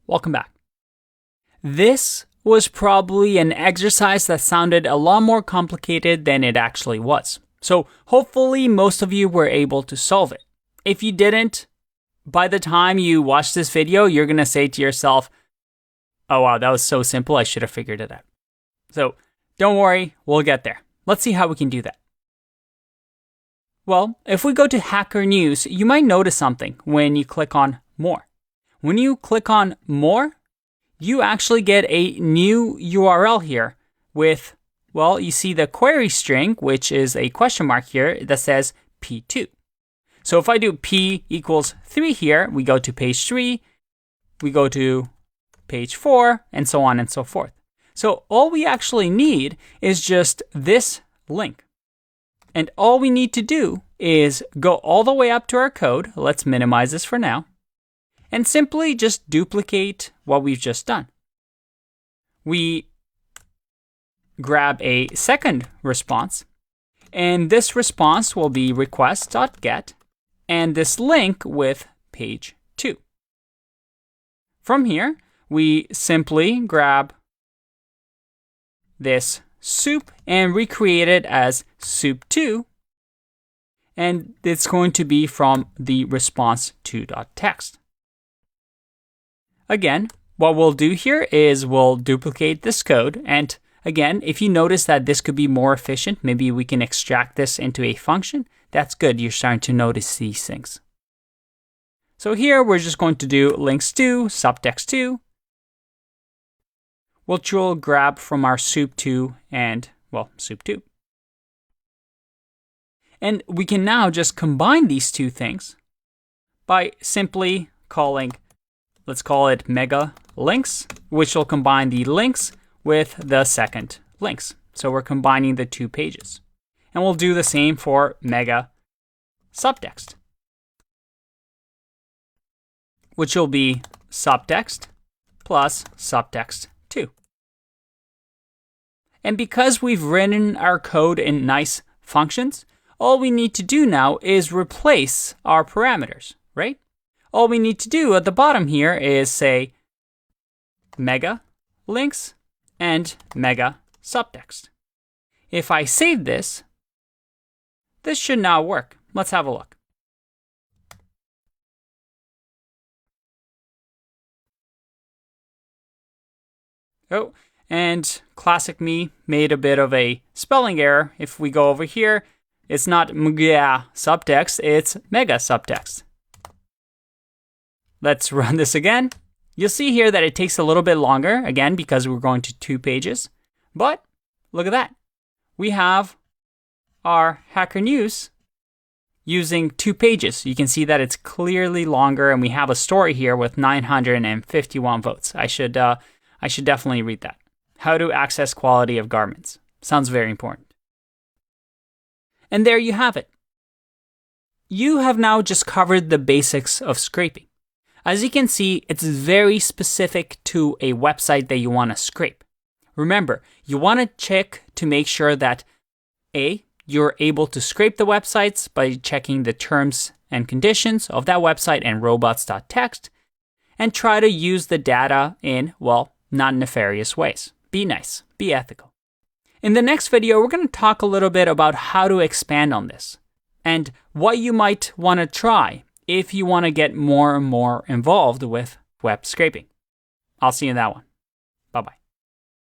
welcome back. This was probably an exercise that sounded a lot more complicated than it actually was. So hopefully most of you were able to solve it. If you didn't, by the time you watch this video, you're going to say to yourself, oh wow, that was so simple, I should have figured it out. So don't worry, we'll get there. Let's see how we can do that. Well, if we go to Hacker News, you might notice something when you click on More. When you click on More, you actually get a new URL here with, well, you see the query string, which is a question mark here that says P2. So if I do P equals 3 here, we go to page 3, we go to page 4, and so on and so forth. So all we actually need is just this link. And all we need to do is go all the way up to our code. Let's minimize this for now. And simply just duplicate what we've just done. We grab a second response. And this response will be request.get. And this link with page 2. From here, we simply grab this soup and recreate it as soup2. And it's going to be from the response2.txt. Again, what we'll do here is we'll duplicate this code. And again, if you notice that this could be more efficient, maybe we can extract this into a function. That's good. You're starting to notice these things. So here we're just going to do links2, subtext2, which we'll grab from our soup2 and, well, soup2. And we can now just combine these two things by simply calling, let's call it mega links, which will combine the links with the second links. So we're combining the two pages. And we'll do the same for mega subtext, which will be subtext plus subtext 2. And because we've written our code in nice functions, all we need to do now is replace our parameters, right? All we need to do at the bottom here is say mega links and mega subtext. If I save this, this should now work. Let's have a look. Oh, and classic me made a bit of a spelling error. If we go over here, it's not mega subtext, it's mega subtext. Let's run this again. You'll see here that it takes a little bit longer, again, because we're going to 2 pages. But look at that. We have our Hacker News using 2 pages. You can see that it's clearly longer, and we have a story here with 951 votes. I should definitely read that. How to access quality of garments. Sounds very important. And there you have it. You have now just covered the basics of scraping. As you can see, it's very specific to a website that you want to scrape. Remember, you want to check to make sure that A, you're able to scrape the websites by checking the terms and conditions of that website and robots.txt, and try to use the data in, well, not nefarious ways. Be nice, be ethical. In the next video, we're going to talk a little bit about how to expand on this and what you might want to try if you want to get more and more involved with web scraping. I'll see you in that one. Bye-bye.